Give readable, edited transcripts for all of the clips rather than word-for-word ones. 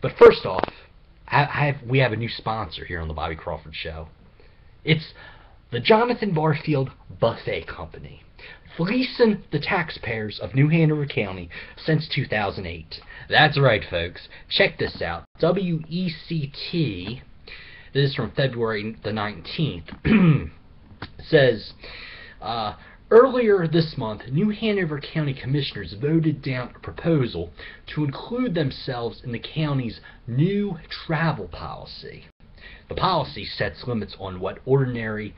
But first off, we have a new sponsor here on the Bobby Crawford Show. It's the Jonathan Barfield Buffet Company, fleecing the taxpayers of New Hanover County since 2008. That's right, folks. Check this out. WECT, this is from February the 19th, says, earlier this month, New Hanover County Commissioners voted down a proposal to include themselves in the county's new travel policy. The policy sets limits on what ordinary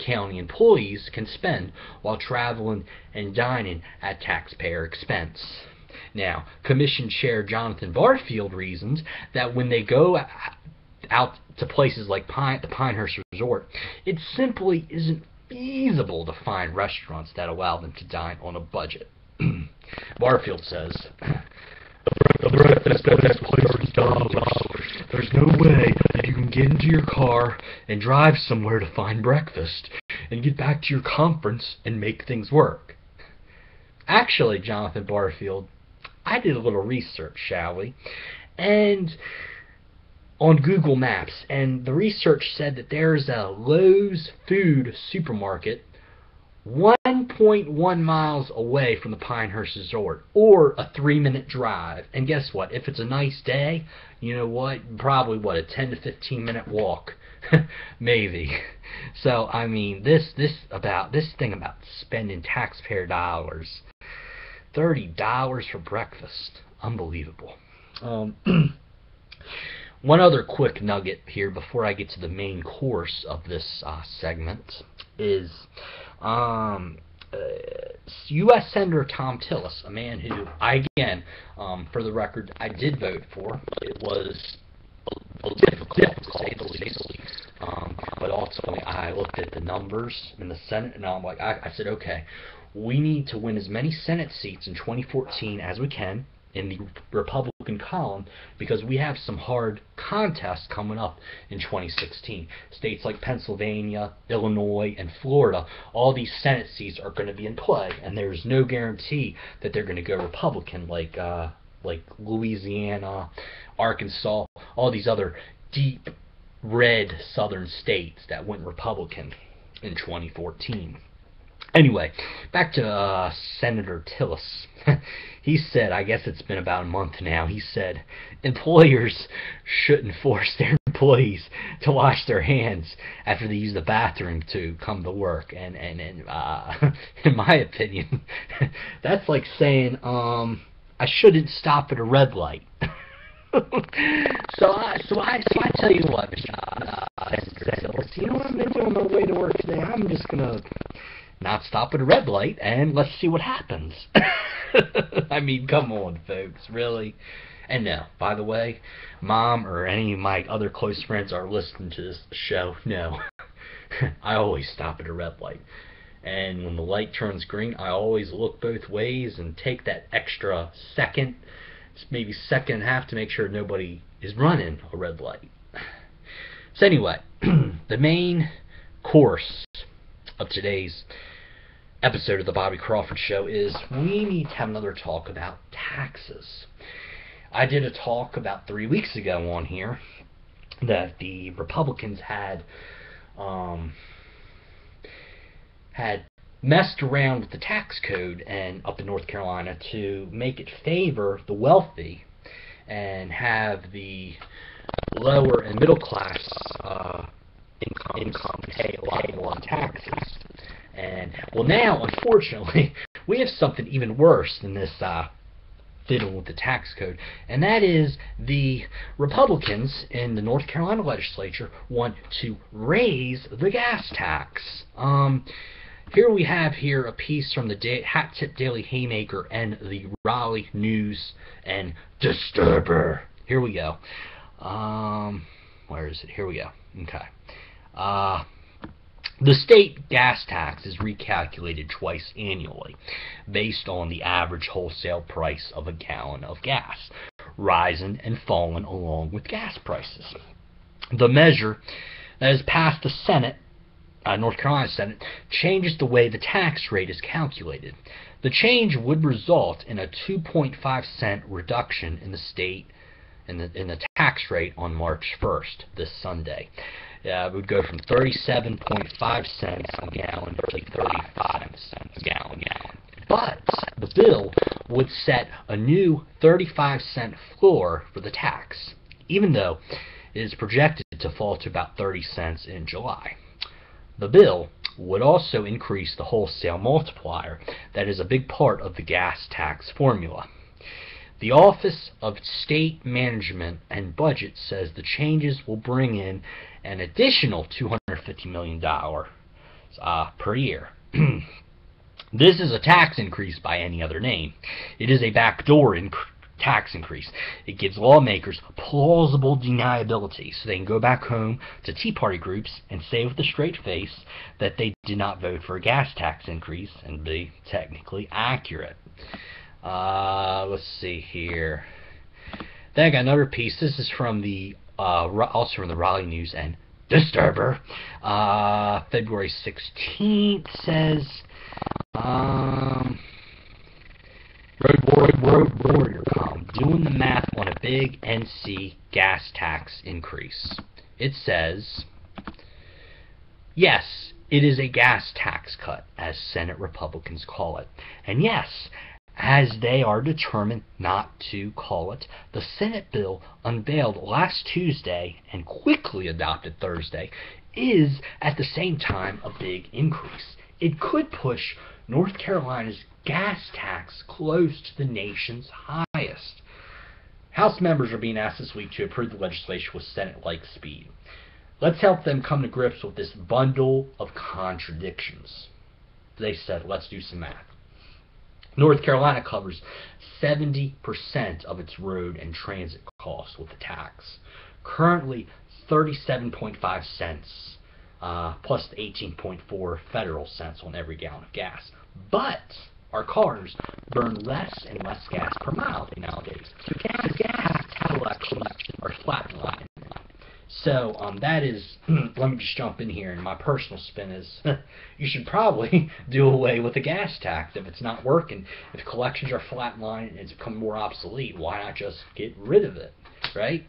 county employees can spend while traveling and dining at taxpayer expense. Now, Commission Chair Jonathan Barfield reasons that when they go out to places like the Pinehurst Resort, it simply isn't feasible to find restaurants that allow them to dine on a budget. Barfield says, the breakfast at $30. There's no way that you can get into your car and drive somewhere to find breakfast and get back to your conference and make things work. Actually, Jonathan Barfield, I did a little research, shall we? And on Google Maps, and the research said that there's a Lowe's food supermarket 1.1 miles away from the Pinehurst Resort, or a 3-minute drive. And guess what? If it's a nice day, you know what? Probably a 10 to 15 minute walk, maybe. So I mean, this thing about spending taxpayer dollars, $30 for breakfast, unbelievable. One other quick nugget here before I get to the main course of this segment is U.S. Senator Thom Tillis, a man who, for the record, I did vote for. It was difficult to say the least. But ultimately, I looked at the numbers in the Senate, and I'm like, I said, okay, we need to win as many Senate seats in 2014 as we can in the Republican column, because we have some hard contests coming up in 2016. States like Pennsylvania, Illinois, and Florida, all these Senate seats are going to be in play, and there's no guarantee that they're going to go Republican like Louisiana, Arkansas, all these other deep red southern states that went Republican in 2014. Anyway, back to Senator Tillis. He said, I guess it's been about a month now, he said, employers shouldn't force their employees to wash their hands after they use the bathroom to come to work. And in my opinion, that's like saying, I shouldn't stop at a red light. So I tell you what, Senator Tillis, you know what I'm going to do on my way to work today? I'm just going to not stop at a red light, and let's see what happens. I mean, come on, folks, really? And no, by the way, Mom or any of my other close friends are listening to this show. No, I always stop at a red light. And when the light turns green, I always look both ways and take that extra second, maybe second and a half, to make sure nobody is running a red light. So anyway, the main course of today's episode of the Bobby Crawford Show is we need to have another talk about taxes. I did a talk about 3 weeks ago on here that the Republicans had messed around with the tax code and up in North Carolina to make it favor the wealthy and have the lower and middle class income pay a lot more taxes. And well, now unfortunately we have something even worse than this fiddle with the tax code, and that is the Republicans in the North Carolina legislature want to raise the gas tax. Here we have a piece from the Hat Tip Daily Haymaker and the Raleigh News and Disturber. Here we go. Where is it? Here we go. Okay. The state gas tax is recalculated twice annually based on the average wholesale price of a gallon of gas, rising and falling along with gas prices. The measure that has passed the Senate, North Carolina Senate, changes the way the tax rate is calculated. The change would result in a 2.5 cent reduction in the state in the tax rate on March 1st, this Sunday. It would go from 37.5 cents a gallon to 35 cents a gallon. But the bill would set a new 35-cent floor for the tax, even though it is projected to fall to about 30 cents in July. The bill would also increase the wholesale multiplier that is a big part of the gas tax formula. The Office of State Management and Budget says the changes will bring in an additional $250 million per year. This is a tax increase by any other name. It is a backdoor tax increase. It gives lawmakers plausible deniability so they can go back home to Tea Party groups and say with a straight face that they did not vote for a gas tax increase and be technically accurate. Let's see here. Then I got another piece. This is from the also from the Raleigh News and Disturber. February 16th says Road Warrior.com doing the math on a big NC gas tax increase. It says, yes, it is a gas tax cut, as Senate Republicans call it. And yes, as they are determined not to call it, the Senate bill unveiled last Tuesday and quickly adopted Thursday is at the same time a big increase. It could push North Carolina's gas tax close to the nation's highest. House members are being asked this week to approve the legislation with Senate-like speed. Let's help them come to grips with this bundle of contradictions. They said, let's do some math. North Carolina covers 70% of its road and transit costs with the tax. Currently, 37.5 cents plus the 18.4 federal cents on every gallon of gas. But our cars burn less and less gas per mile nowadays. So gas collections are flatlining. So that is, let me just jump in here, and my personal spin is, you should probably do away with the gas tax if it's not working. If collections are flatlining and it's become more obsolete, why not just get rid of it, right?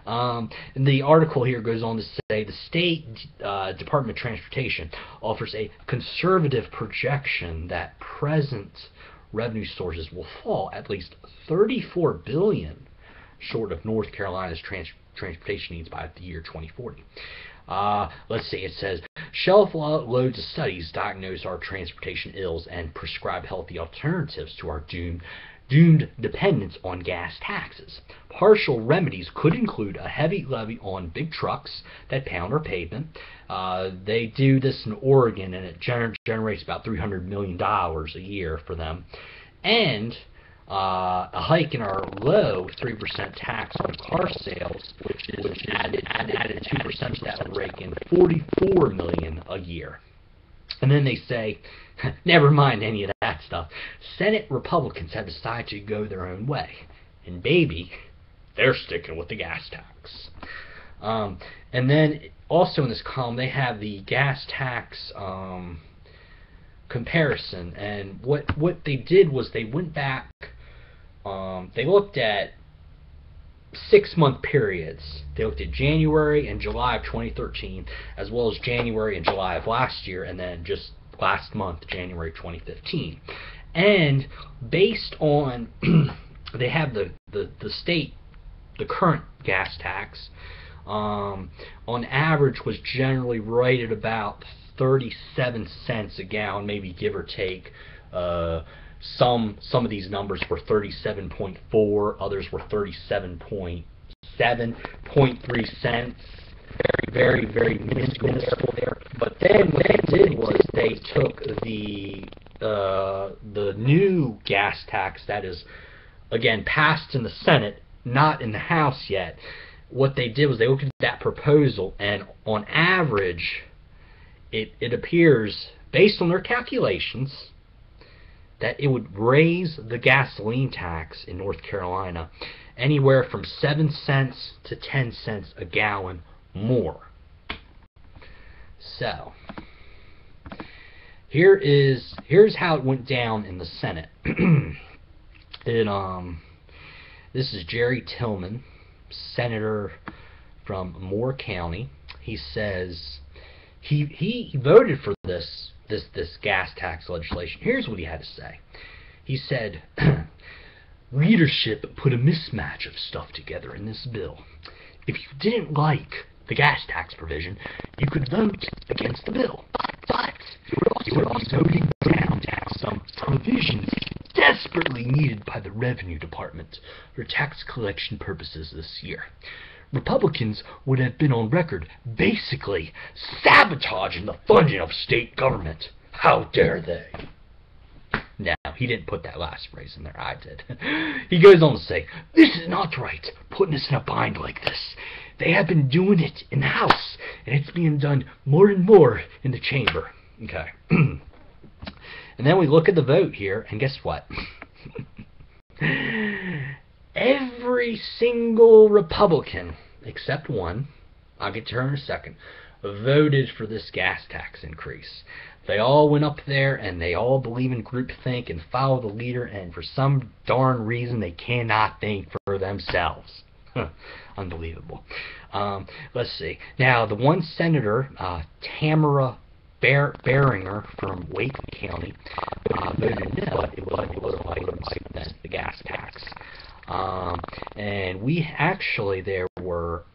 And the article here goes on to say the State Department of Transportation offers a conservative projection that present revenue sources will fall at least $34 billion short of North Carolina's transportation needs by the year 2040. Let's see, it says, shelf loads of studies diagnose our transportation ills and prescribe healthy alternatives to our doomed dependence on gas taxes. Partial remedies could include a heavy levy on big trucks that pound our pavement. They do this in Oregon, and it generates about $300 million a year for them. And a hike in our low 3% tax on car sales, which added 2% to that, would rake in $44 million a year. And then they say, never mind any of that stuff. Senate Republicans have decided to go their own way. And baby, they're sticking with the gas tax. And then also in this column, they have the gas tax comparison. And what they did was they went back, they looked at 6-month periods. They looked at January and July of 2013, as well as January and July of last year, and then just last month, January 2015. And based on, they have the state, the current gas tax, on average was generally right at about 37 cents a gallon, maybe give or take. Some of these numbers were 37.4, others were 37.7, 0.3 cents. Very, very minuscule there. But then what they did was they took the new gas tax that is, again, passed in the Senate, not in the House yet. What they did was they looked at that proposal, and on average, it appears, based on their calculations, that it would raise the gasoline tax in North Carolina anywhere from 7 cents to 10 cents a gallon more. So, here's how it went down in the Senate. This is Jerry Tillman, senator from Moore County. He says he voted for this gas tax legislation. Here's what he had to say. He said, leadership put a mismatch of stuff together in this bill. If you didn't like the gas tax provision, you could vote against the bill. But you would also voting down some provisions desperately needed by the Revenue Department for tax collection purposes this year. Republicans would have been on record basically sabotaging the funding of state government. How dare they? No, he didn't put that last phrase in there. I did. He goes on to say, this is not right, putting us in a bind like this. They have been doing it in the House, and it's being done more and more in the chamber. Okay. And then we look at the vote here, and guess what? Every single Republican, except one, I'll get to her in a second, voted for this gas tax increase. They all went up there, and they all believe in groupthink and follow the leader, and for some darn reason, they cannot think for themselves. Unbelievable. Let's see. Now, the one senator, Tamara Beringer from Wake County, voted no. It was like the gas tax. And we actually, there were,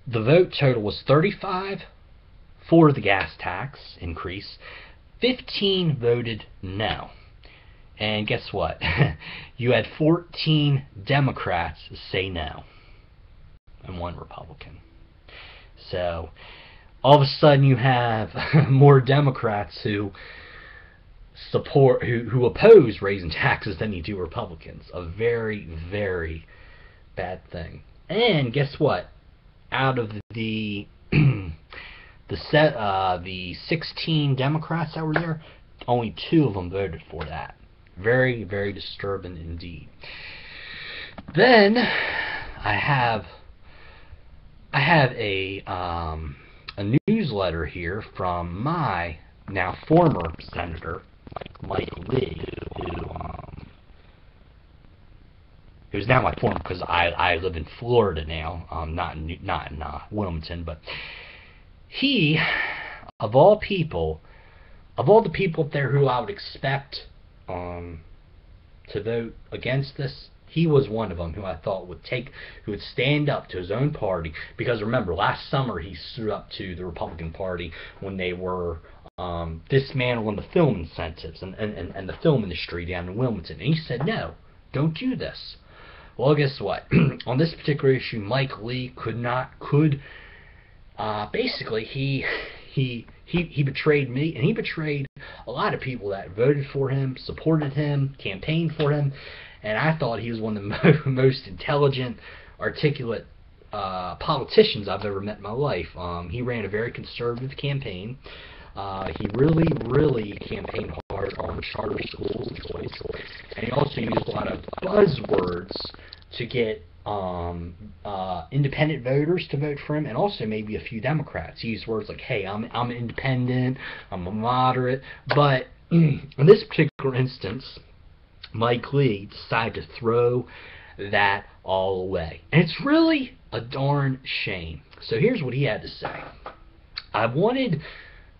the vote total was 35 for the gas tax increase, 15 voted no. And guess what? You had 14 Democrats say no, and 1 Republican. So, all of a sudden you have more Democrats who support, who oppose raising taxes than you do Republicans. A very, very bad thing. And guess what? Out of the the 16 Democrats that were there, only 2 of them voted for that. Very, very disturbing indeed. Then I have a newsletter here from my now former senator, Mike Lee, who's now my former, because I live in Florida now, not in Wilmington, but he, of all the people up there who I would expect to vote against this, he was one of them who I thought would stand up to his own party. Because remember, last summer he stood up to the Republican Party when they were dismantling the film incentives and the film industry down in Wilmington. And he said, no, don't do this. Well, guess what? On this particular issue, Mike Lee basically he betrayed me, and he betrayed a lot of people that voted for him, supported him, campaigned for him, and I thought he was one of the most intelligent, articulate politicians I've ever met in my life. He ran a very conservative campaign. He really campaigned hard on charter schools, and he also used a lot of buzzwords to get independent voters to vote for him, and also maybe a few Democrats. He used words like, hey, I'm an independent, I'm a moderate, but in this particular instance, Mike Lee decided to throw that all away. And it's really a darn shame. So here's what he had to say. I wanted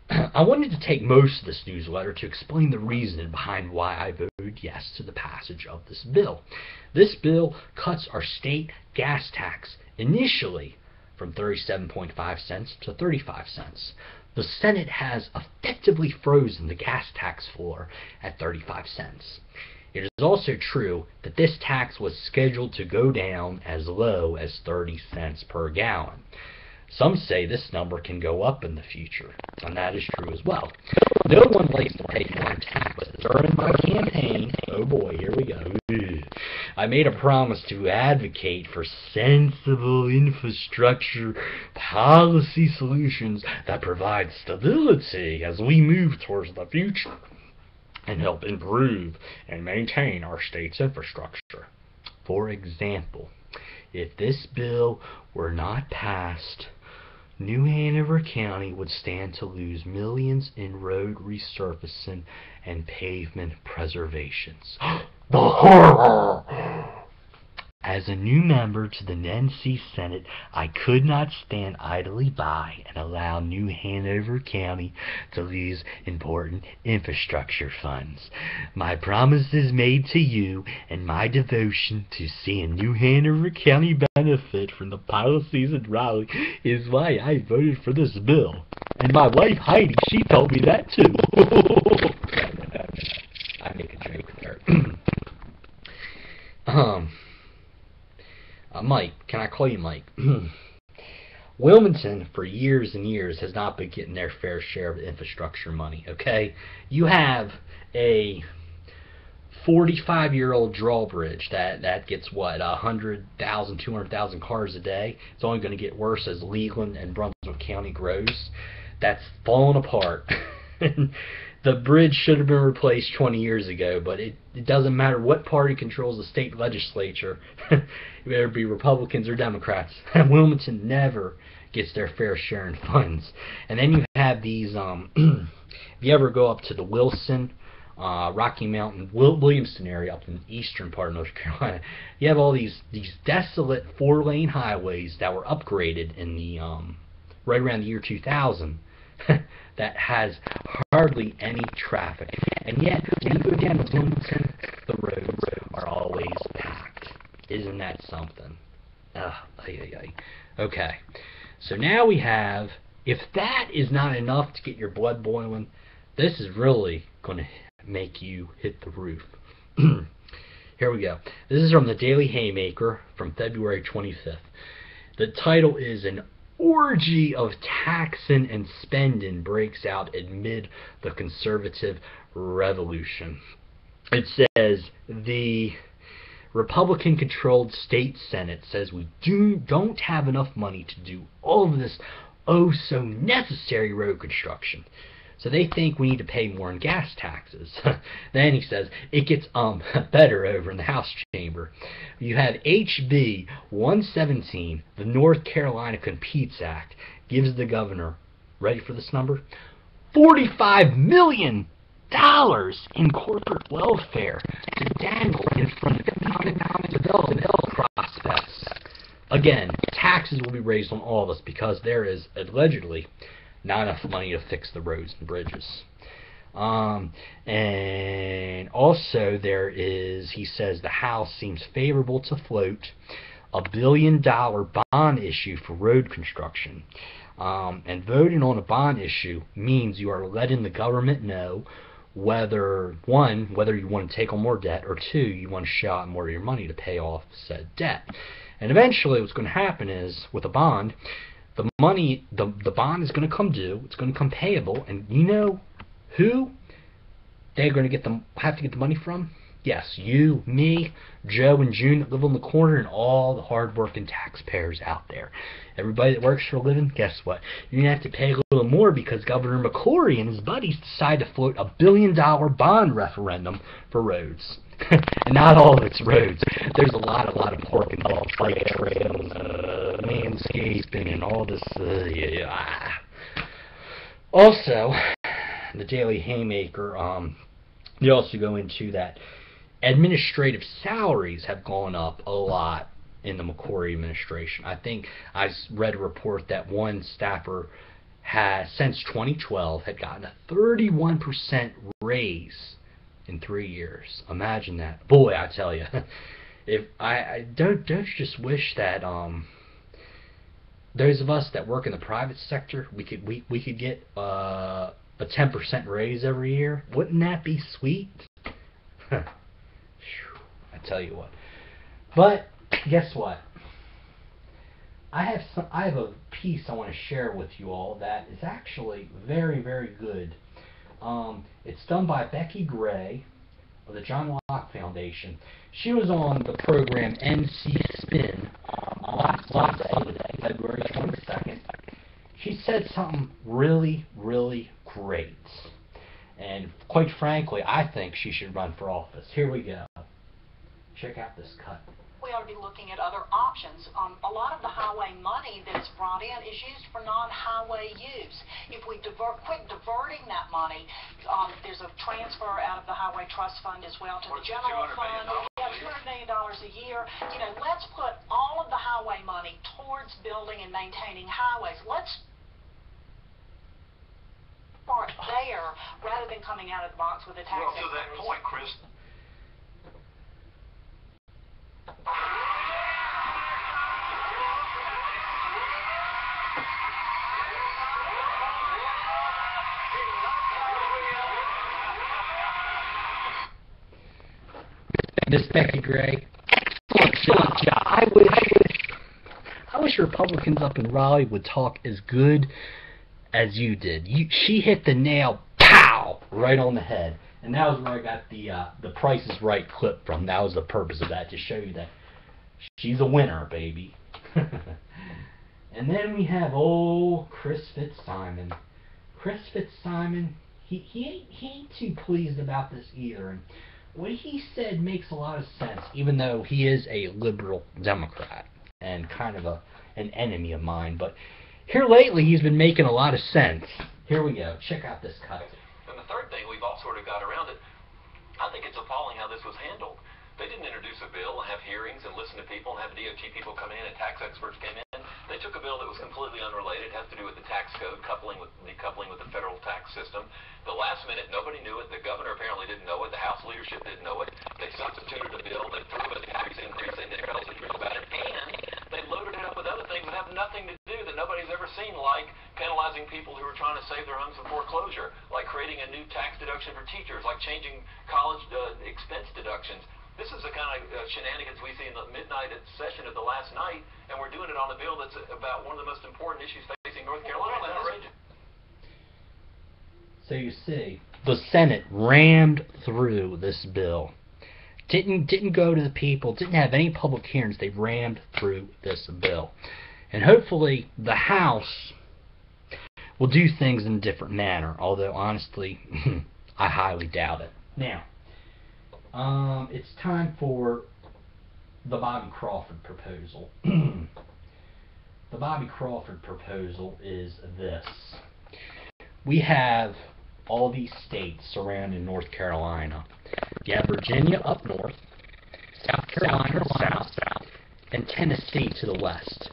to take most of this newsletter to explain the reason behind why I voted yes to the passage of this bill. This bill cuts our state gas tax initially from 37.5 cents to 35 cents. The Senate has effectively frozen the gas tax floor at 35 cents. It is also true that this tax was scheduled to go down as low as 30 cents per gallon. Some say this number can go up in the future, and that is true as well. No one likes to pay for it, but during my campaign, oh boy, here we go, I made a promise to advocate for sensible infrastructure policy solutions that provide stability as we move towards the future and help improve and maintain our state's infrastructure. For example, if this bill were not passed, New Hanover County would stand to lose millions in road resurfacing and pavement preservations. The horror! As a new member to the NC Senate, I could not stand idly by and allow New Hanover County to lose important infrastructure funds. My promises made to you and my devotion to seeing New Hanover County benefit from the policies in Raleigh is why I voted for this bill. And my wife Heidi, she told me that too. I make a joke there. Mike, can I call you Mike? Wilmington, for years and years, has not been getting their fair share of infrastructure money, okay? You have a 45-year-old drawbridge that gets, what, 100,000, 200,000 cars a day. It's only going to get worse as Leland and Brunswick County grows. That's falling apart. The bridge should have been replaced 20 years ago, but it doesn't matter what party controls the state legislature, whether it be Republicans or Democrats. Wilmington never gets their fair share in funds. And then you have these, if you ever go up to the Wilson, Rocky Mountain, Williamston area up in the eastern part of North Carolina, you have all these desolate 4-lane highways that were upgraded in the right around the year 2000. That has hardly any traffic, and yet when you go down to Wilmington, the roads are always packed. Isn't that something? Okay, so now we have, if that is not enough to get your blood boiling, this is really going to make you hit the roof. Here we go. This is from the Daily Haymaker from February 25th. The title is "An Orgy of Taxing and Spending Breaks Out Amid the Conservative Revolution." It says the Republican-controlled state Senate says we don't have enough money to do all of this oh-so-necessary road construction. So they think we need to pay more in gas taxes. Then he says it gets better over in the House chamber. You have HB 117, the North Carolina Competes Act, gives the governor, ready for this number, $45 million in corporate welfare to dangle in front of economic development prospects. Again, taxes will be raised on all of us because there is allegedly not enough money to fix the roads and bridges. And also there is, he says, the House seems favorable to float a $1 billion bond issue for road construction. And voting on a bond issue means you are letting the government know whether, one, whether you want to take on more debt, or two, you want to shell out more of your money to pay off said debt. And eventually what's going to happen is, with a bond, the money, the bond is going to come due, it's going to come payable, and you know who they're going to have to get the money from? Yes, you, me, Joe, and June that live on the corner, and all the hard-working taxpayers out there. Everybody that works for a living, guess what? You're going to have to pay a little more because Governor McCrory and his buddies decided to float a $1 billion bond referendum for roads. And not all of it's roads. There's a lot of pork involved, bike trails, landscaping, and all this. Also, the Daily Haymaker, they also go into that administrative salaries have gone up a lot in the McCrory administration. I think I read a report that one staffer has, since 2012, had gotten a 31% raise in 3 years. Imagine that. Boy, I tell you, if I don't you just wish that those of us that work in the private sector, we could get a 10% raise every year. Wouldn't that be sweet? I tell you what. But guess what? I have a piece I want to share with you all that is actually very, very good. It's done by Becky Gray of the John Locke Foundation. She was on the program NC Spin last Sunday, February 22nd. She said something really, really great. And quite frankly, I think she should run for office. Here we go. Check out this cut. We ought to be looking at other options. A lot of the highway money that is brought in is used for non-highway use. If we quit diverting that money, there's a transfer out of the Highway Trust Fund as well to the general fund. We have $200 million a year. You know, let's put all of the highway money towards building and maintaining highways. Let's start there rather than coming out of the box with a tax increase. Well, to that point, Chris. Miss Becky Gray, excellent job. I wish Republicans up in Raleigh would talk as good as you did. She hit the nail, pow, right on the head. And that was where I got the Price is Right clip from. That was the purpose of that, to show you that she's a winner, baby. And then we have old Chris Fitzsimon. Chris Fitzsimon, he ain't too pleased about this either. And what he said makes a lot of sense, even though he is a liberal Democrat and kind of an enemy of mine. But here lately, he's been making a lot of sense. Here we go. Check out this cut. And the third thing, we've all sort of got around it. I think it's appalling how this was handled. They didn't introduce a bill and have hearings and listen to people and have DOT people come in and tax experts came in. They took a bill that was completely unrelated. It has to do with the tax code, decoupling with the federal tax system. The last minute, nobody knew it. The governor apparently didn't know it. The House leadership didn't know it. They substituted a bill. They threw a tax increase in there. Nobody knew about it. And they loaded it up with other things that have nothing to do, that nobody's ever seen, like penalizing people who are trying to save their homes from foreclosure, like creating a new tax deduction for teachers, like changing college expense deductions. This is the kind of shenanigans we see in the midnight session of the last night, and we're doing it on a bill that's about one of the most important issues facing North Carolina. That's outrageous. So you see, the Senate rammed through this bill. Didn't go to the people, didn't have any public hearings. They rammed through this bill. And hopefully the House will do things in a different manner, although honestly, I highly doubt it. Now, it's time for the Bobby Crawford proposal. The Bobby Crawford proposal is this. We have all these states surrounding North Carolina. You have Virginia up north, South Carolina south, and Tennessee to the west.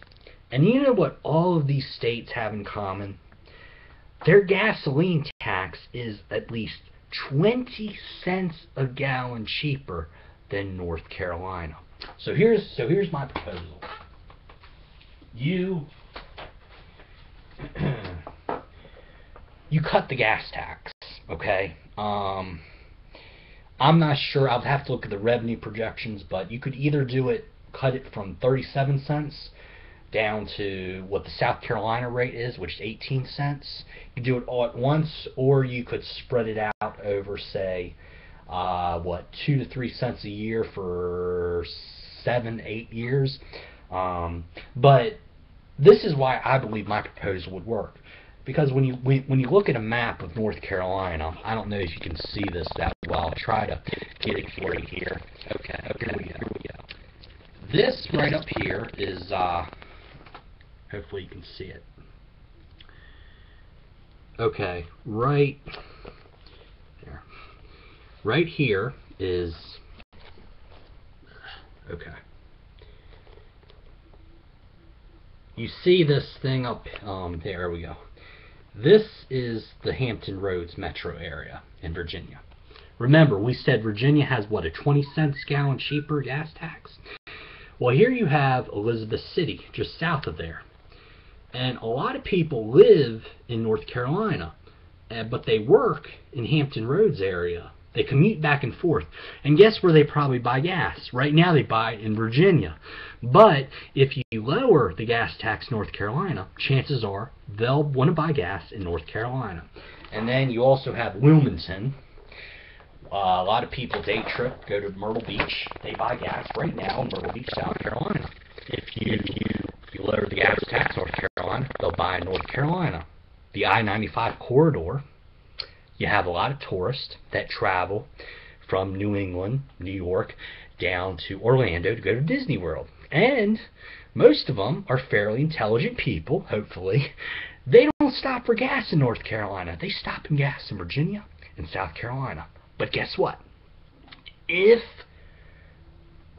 And you know what all of these states have in common? Their gasoline tax is at least 20 cents a gallon cheaper than North Carolina. So here's my proposal. You cut the gas tax, okay? I'm not sure. I'll have to look at the revenue projections, but you could either cut it from 37 cents down to what the South Carolina rate is, which is 18 cents. You do it all at once, or you could spread it out over, say, 2 to 3 cents a year for 7-8 years. But this is why I believe my proposal would work. Because when you look at a map of North Carolina, I don't know if you can see this that well. I'll try to get it for you here. Okay, here we go. This right up here is, hopefully you can see it. Okay, right there. Right here is, okay. You see this thing up, there we go. This is the Hampton Roads metro area in Virginia. Remember, we said Virginia has, what, a 20 cents gallon cheaper gas tax? Well, here you have Elizabeth City, just south of there. And a lot of people live in North Carolina, but they work in Hampton Roads area. They commute back and forth. And guess where they probably buy gas? Right now they buy it in Virginia. But if you lower the gas tax in North Carolina, chances are they'll want to buy gas in North Carolina. And then you also have Wilmington. A lot of people day trip, go to Myrtle Beach. They buy gas right now in Myrtle Beach, South Carolina. If you lower the gas tax in North Carolina, they'll buy in North Carolina. The I-95 corridor, you have a lot of tourists that travel from New England, New York, down to Orlando to go to Disney World. And most of them are fairly intelligent people, hopefully. They don't stop for gas in North Carolina. They stop in gas in Virginia and South Carolina. But guess what? If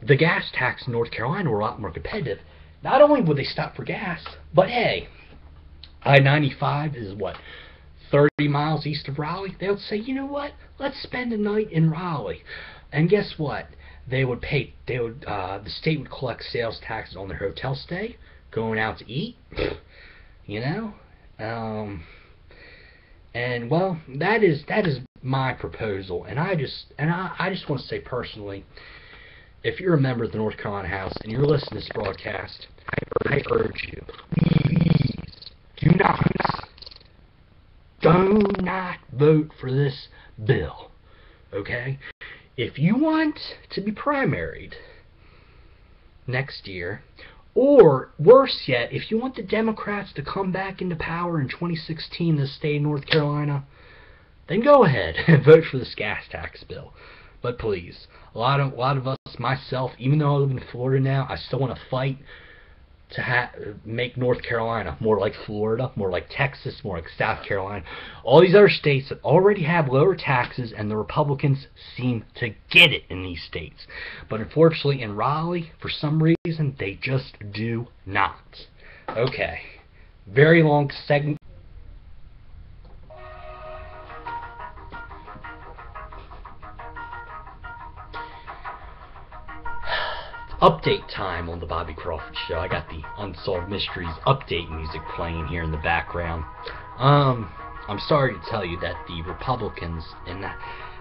the gas tax in North Carolina were a lot more competitive, not only would they stop for gas, but hey, I-95 is what, 30 miles east of Raleigh? They would say, you know what? Let's spend a night in Raleigh. And guess what? The state would collect sales taxes on their hotel stay, going out to eat, you know? And well, that is my proposal. And I just want to say personally, if you're a member of the North Carolina House and you're listening to this broadcast, I urge you, please do not vote for this bill. Okay? If you want to be primaried next year, or worse yet, if you want the Democrats to come back into power in 2016 in the state of North Carolina, then go ahead and vote for this gas tax bill. But please, a lot of us, myself, even though I live in Florida now, I still want to fight to make North Carolina more like Florida, more like Texas, more like South Carolina. All these other states that already have lower taxes, and the Republicans seem to get it in these states. But unfortunately in Raleigh, for some reason, they just do not. Okay. Very long segment. Update time on the Bobby Crawford Show. I got the Unsolved Mysteries update music playing here in the background. I'm sorry to tell you that the Republicans in the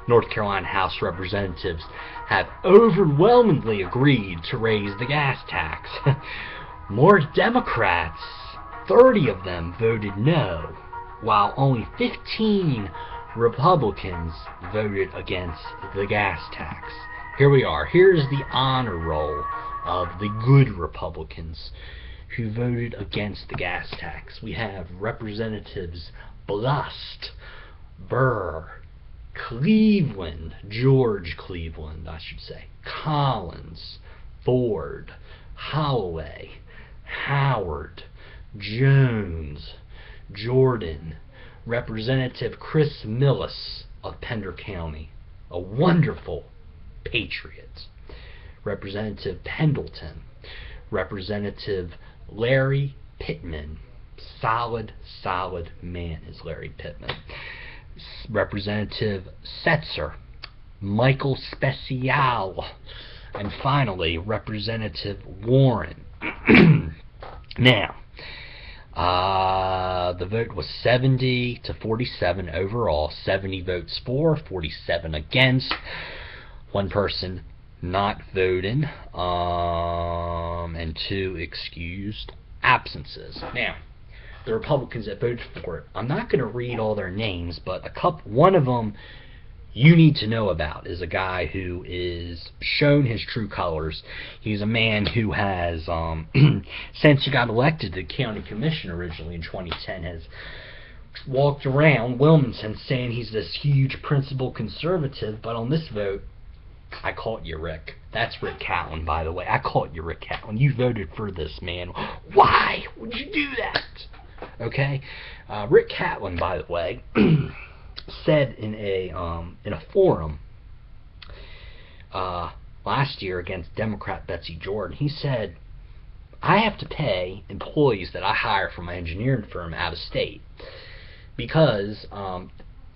North Carolina House of Representatives have overwhelmingly agreed to raise the gas tax. More Democrats, 30 of them, voted no, while only 15 Republicans voted against the gas tax. Here we are. Here's the honor roll of the good Republicans who voted against the gas tax. We have Representatives Blust, Burr, Cleveland, George Cleveland, I should say, Collins, Ford, Holloway, Howard, Jones, Jordan, Representative Chris Millis of Pender County, a wonderful patriot, Representative Pendleton, Representative Larry Pittman, solid man is Larry Pittman, Representative Setzer, Michael Speciale, and finally Representative Warren. Now, the vote was 70 to 47 overall, 70 votes for, 47 against. One person not voting, and 2 excused absences. Now, the Republicans that voted for it, I'm not going to read all their names, but one of them you need to know about is a guy who is shown his true colors. He's a man who has, since he got elected to the county commission originally in 2010, has walked around Wilmington saying he's this huge principled conservative, but on this vote, I caught you, Rick. That's Rick Catlin, by the way. I caught you, Rick Catlin. You voted for this man. Why would you do that? Okay? Rick Catlin, by the way, said in a forum last year against Democrat Betsy Jordan, he said, I have to pay employees that I hire from my engineering firm out of state because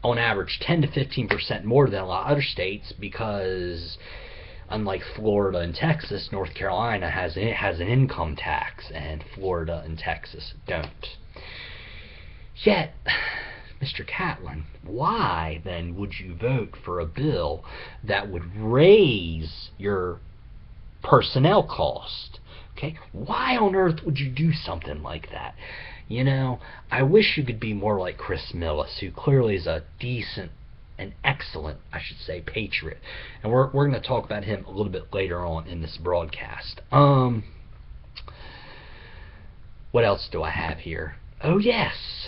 on average 10 to 15% more than a lot of other states, because unlike Florida and Texas, North Carolina has an income tax and Florida and Texas don't. Yet, Mr. Catlin, why then would you vote for a bill that would raise your personnel cost? Okay, why on earth would you do something like that? You know, I wish you could be more like Chris Millis, who clearly is a decent and excellent, I should say, patriot. And we're going to talk about him a little bit later on in this broadcast. What else do I have here? Oh, yes.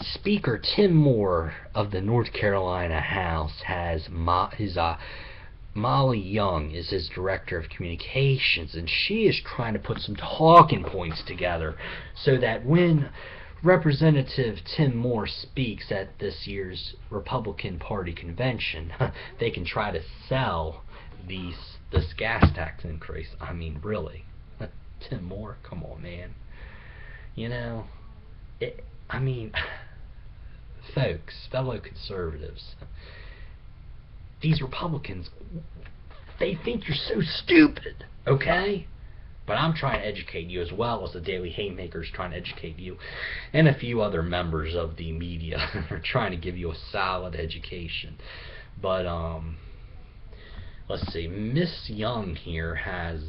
Speaker Tim Moore of the North Carolina House has Molly Young is his director of communications, and she is trying to put some talking points together so that when Representative Tim Moore speaks at this year's Republican Party convention, they can try to sell the this gas tax increase. I mean, really, 10 more? Come on, man. You know, I mean, folks, fellow conservatives, these Republicans, they think you're so stupid, okay? But I'm trying to educate you as well as the Daily Haymaker's trying to educate you, and a few other members of the media are trying to give you a solid education. But let's see, Miss Young here has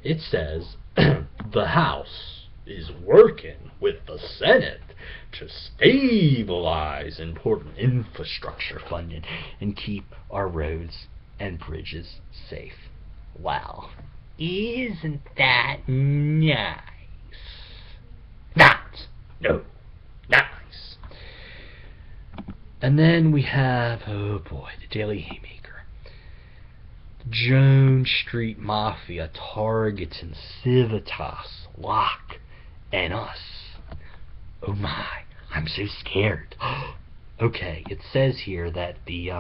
it says the House is working with the Senate to stabilize important infrastructure funding and keep our roads and bridges safe. Wow. Isn't that nice? No, nice. And then we have, oh boy, the Daily Haymaker. Jones Street Mafia targeting Civitas, Locke, and us. Oh my, I'm so scared. Okay, it says here that the,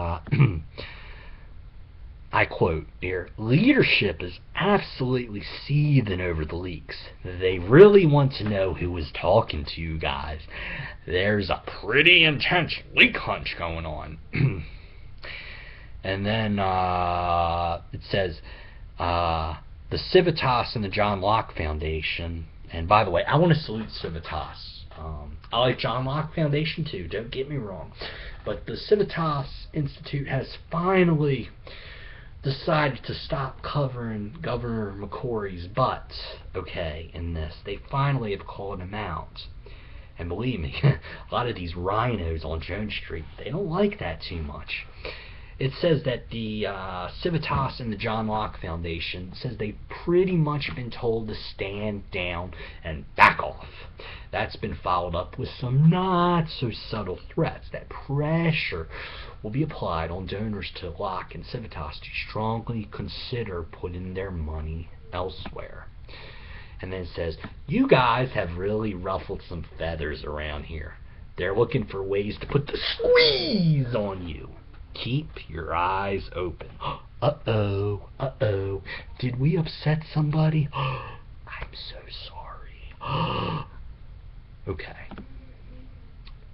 I quote here, leadership is absolutely seething over the leaks. They really want to know who was talking to you guys. There's a pretty intense leak hunt going on. And then it says the Civitas and the John Locke Foundation. And by the way, I want to salute Civitas. I like John Locke Foundation too, don't get me wrong. But the Civitas Institute has finally decided to stop covering Governor McCrory's butt, okay, in this. They finally have called him out. And believe me, a lot of these rhinos on Jones Street, they don't like that too much. It says that the Civitas and the John Locke Foundation says they've pretty much been told to stand down and back off. That's been followed up with some not so subtle threats that pressure will be applied on donors to Locke and Civitas to strongly consider putting their money elsewhere. And then it says, you guys have really ruffled some feathers around here. They're looking for ways to put the squeeze on you. Keep your eyes open. Uh-oh. Did we upset somebody? I'm so sorry. Okay.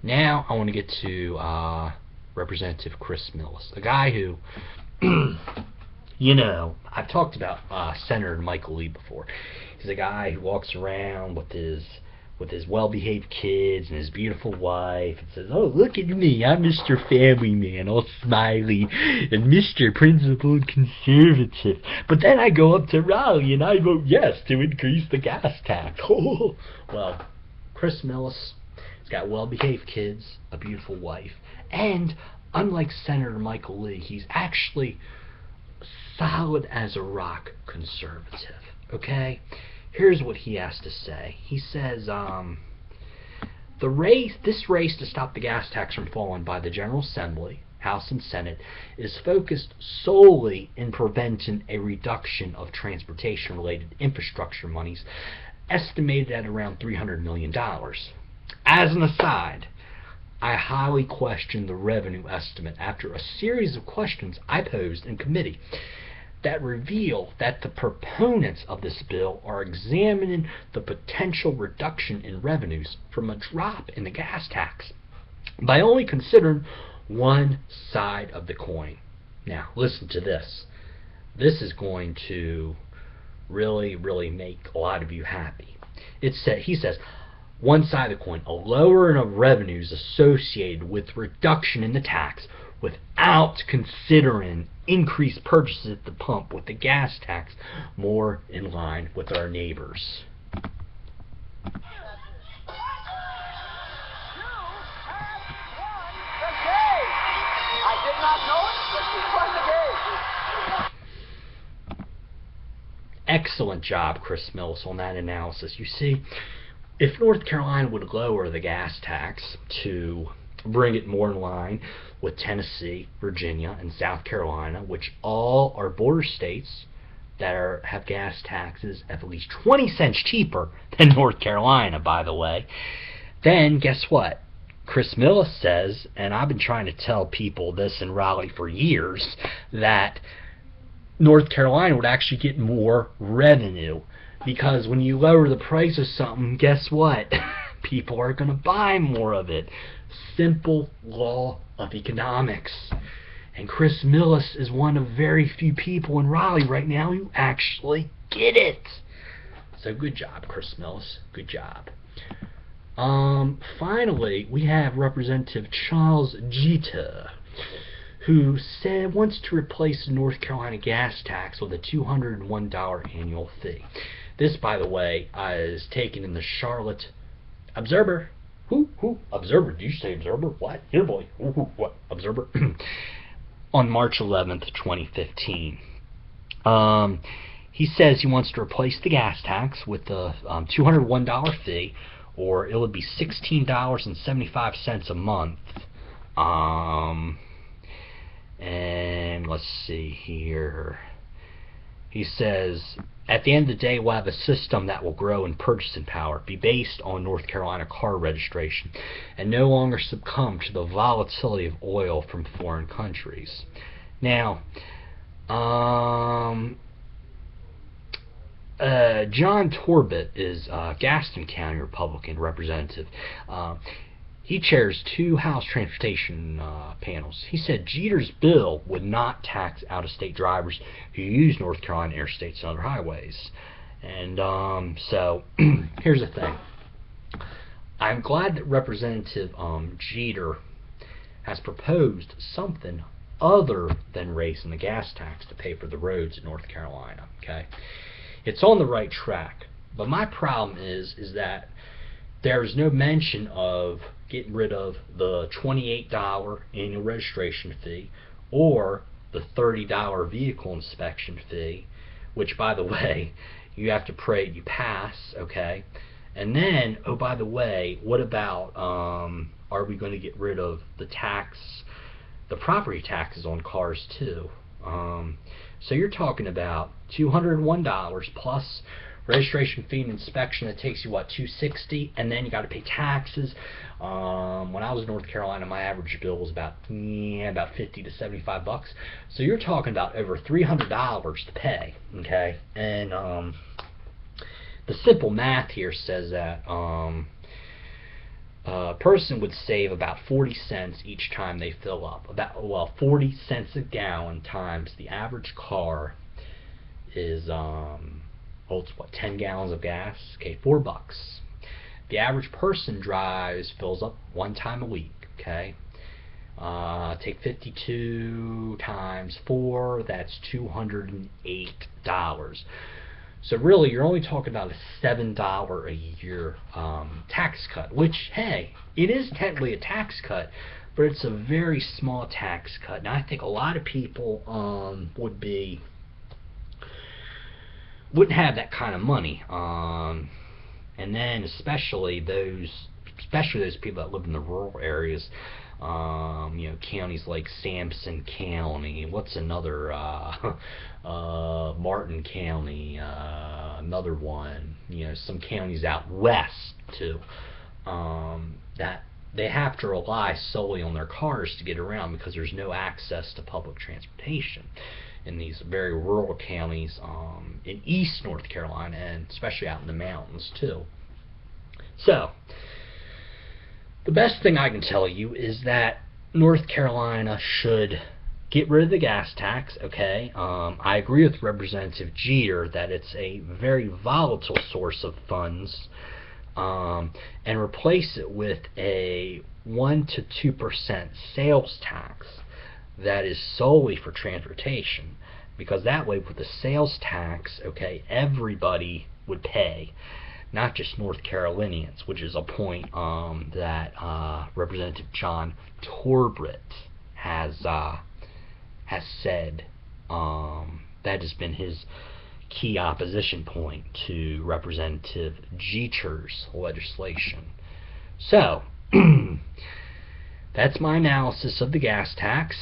Now I want to get to Representative Chris Millis, a guy who, you know, I've talked about Senator Michael Lee before. He's a guy who walks around with his well-behaved kids and his beautiful wife and says, oh, look at me, I'm Mr. Family Man, all smiley, and Mr. Principled Conservative. But then I go up to Raleigh and I vote yes to increase the gas tax. Well, Chris Millis has got well-behaved kids, a beautiful wife, and unlike Senator Michael Lee, he's actually solid as a rock conservative, okay? Here's what he has to say. He says, this race to stop the gas tax from falling by the General Assembly, House and Senate, is focused solely in preventing a reduction of transportation-related infrastructure monies, estimated at around $300 million. As an aside, I highly question the revenue estimate after a series of questions I posed in committee that reveal that the proponents of this bill are examining the potential reduction in revenues from a drop in the gas tax by only considering one side of the coin. Now, listen to this. This is going to really make a lot of you happy. He says, one side of the coin, a lowering of revenues associated with reduction in the tax without considering increased purchases at the pump with the gas tax more in line with our neighbors. Excellent job, Chris Millis, on that analysis. You see, if North Carolina would lower the gas tax to bring it more in line with Tennessee, Virginia, and South Carolina, which all are border states that have gas taxes at least 20 cents cheaper than North Carolina, by the way, then guess what? Chris Millis says, and I've been trying to tell people this in Raleigh for years, that North Carolina would actually get more revenue. Because when you lower the price of something, guess what? People are going to buy more of it. Simple law of economics. And Chris Millis is one of very few people in Raleigh right now who actually get it. So good job, Chris Millis. Good job. Finally, we have Representative Charles Jeter, who wants to replace the North Carolina gas tax with a $201 annual fee. This, by the way, is taken in the Charlotte Observer. Who? Observer? Did you say Observer? What? Here, boy. What? Observer? On March 11th, 2015. He says he wants to replace the gas tax with the $201 fee, or it would be $16.75 a month. And let's see here. He says, at the end of the day, we'll have a system that will grow in purchasing power, be based on North Carolina car registration, and no longer succumb to the volatility of oil from foreign countries. Now, John Torbett is Gaston County Republican representative. He chairs two House transportation panels. He said Jeter's bill would not tax out-of-state drivers who use North Carolina interstates and other highways. And so, here's the thing. I'm glad that Representative Jeter has proposed something other than raising the gas tax to pay for the roads in North Carolina. Okay, it's on the right track. But my problem is that there's no mention of getting rid of the $28 annual registration fee or the $30 vehicle inspection fee, which, by the way, you have to pray you pass, okay? And then, oh, by the way, what about, are we going to get rid of the property taxes on cars too? So you're talking about $201 plus registration fee and inspection that takes you, what, $260, and then you got to pay taxes. When I was in North Carolina, my average bill was about 50 to 75 bucks. So you're talking about over $300 to pay, okay? And the simple math here says that a person would save about 40 cents each time they fill up. 40 cents a gallon times the average car is holds, what, 10 gallons of gas? Okay, $4. The average person fills up one time a week, okay? Take 52 times 4, that's $208. So really, you're only talking about a $7 a year tax cut, which, hey, it is technically a tax cut, but it's a very small tax cut. Now, I think a lot of people wouldn't have that kind of money, and then especially those people that live in the rural areas, counties like Sampson County. What's another? Martin County, another one. Some counties out west too. That they have to rely solely on their cars to get around because there's no access to public transportation in these very rural counties in East North Carolina, and especially out in the mountains too. So, the best thing I can tell you is that North Carolina should get rid of the gas tax, okay? I agree with Representative Jeter that it's a very volatile source of funds, and replace it with a 1 to 2% sales tax that is solely for transportation, because that way with the sales tax, okay, everybody would pay, not just North Carolinians, which is a point that Representative John Torbett has said. That has been his key opposition point to Representative Jeter's legislation. So, that's my analysis of the gas tax.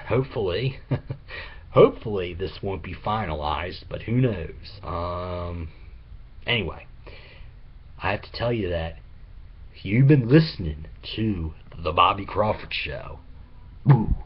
Hopefully this won't be finalized, but who knows. Anyway, I have to tell you that you've been listening to The Bobby Crawford Show. Boo.